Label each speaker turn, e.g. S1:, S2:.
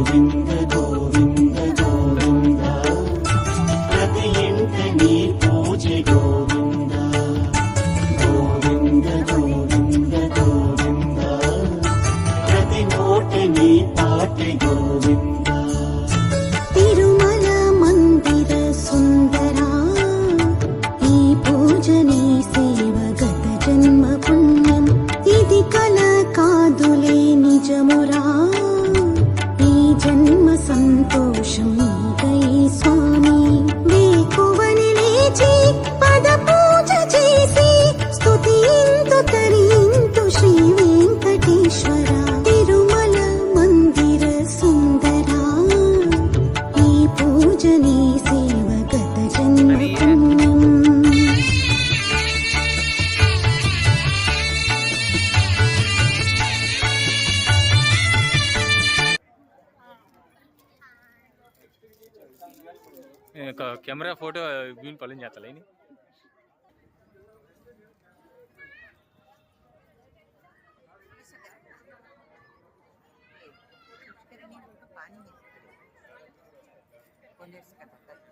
S1: గోవింద గోవింద గోవింద ప్రతి ఇంట నీ పూజ గోవింద గోవింద గోవింద గోవింద ప్రతి నోట నీ పాట గోవింద
S2: తిరుమల మందిర సుందరా ఈ పూజనీ సేవ గత జన్మ పుణ్యం ఇది కల కాదులే నిజమురా ఈ జన్మ సంతోషం నీకై స్వామి వేకువని లేచి పద పూజ చేసి స్తుతింతు తరింతు శ్రీ వెంకటేశ్వర తిరుమల మందిర సుందరా ఈ పూజనీ సేవ గత జన్మ పుణ్యం
S3: कैमरा फोटो बीन पलन जाता लेनी
S4: पानी